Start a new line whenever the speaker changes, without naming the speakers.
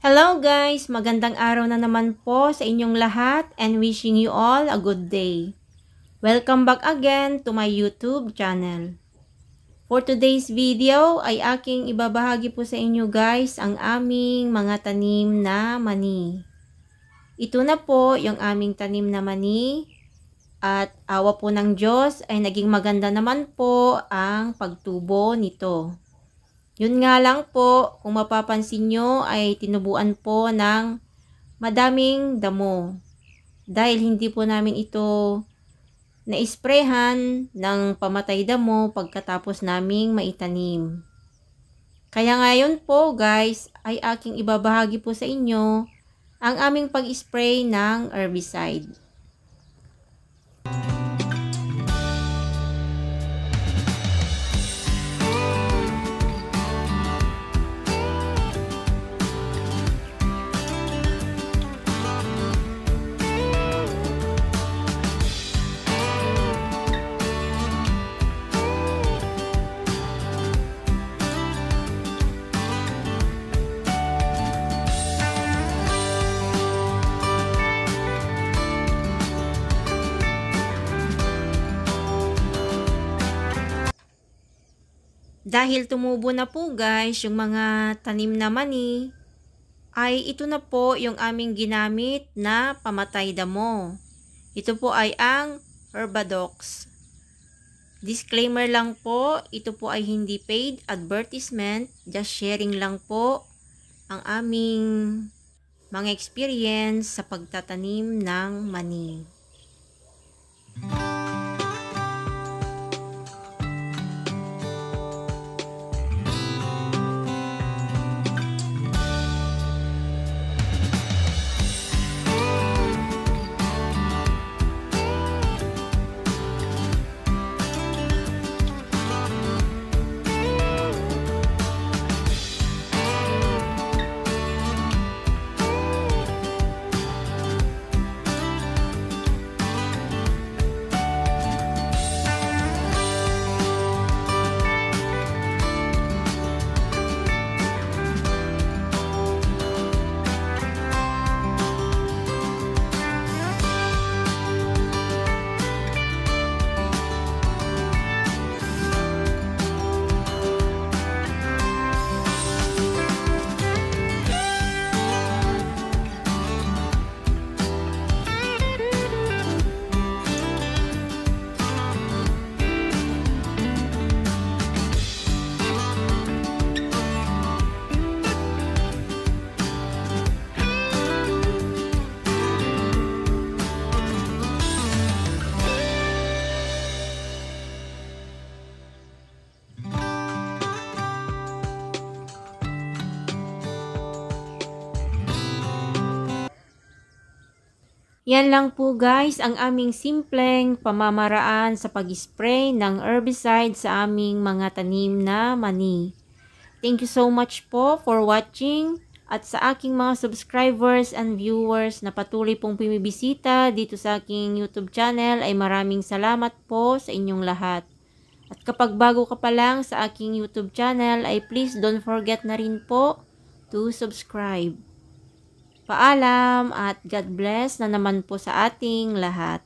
Hello guys! Magandang araw na naman po sa inyong lahat and wishing you all a good day. Welcome back again to my YouTube channel. For today's video ay aking ibabahagi po sa inyo guys ang aming mga tanim na mani. Ito na po yung aming tanim na mani at awa po ng Diyos ay naging maganda naman po ang pagtubo nito. Yun nga lang po, kung mapapansin nyo ay tinubuan po ng madaming damo. Dahil hindi po namin ito na-sprayhan ng pamatay damo pagkatapos naming maitanim. Kaya ngayon po guys ay aking ibabahagi po sa inyo ang aming pag-spray ng herbicide. Dahil tumubo na po guys yung mga tanim na mani, ay ito na po yung aming ginamit na pamatay damo. Ito po ay ang Herbadox. Disclaimer lang po, ito po ay hindi paid advertisement, just sharing lang po ang aming mga experience sa pagtatanim ng mani. Yan lang po guys ang aming simpleng pamamaraan sa pag-spray ng herbicide sa aming mga tanim na mani. Thank you so much po for watching at sa aking mga subscribers and viewers na patuloy pong pumibisita dito sa aking YouTube channel ay maraming salamat po sa inyong lahat. At kapag bago ka pa lang sa aking YouTube channel ay please don't forget na rin po to subscribe. Paalam at God bless na naman po sa ating lahat.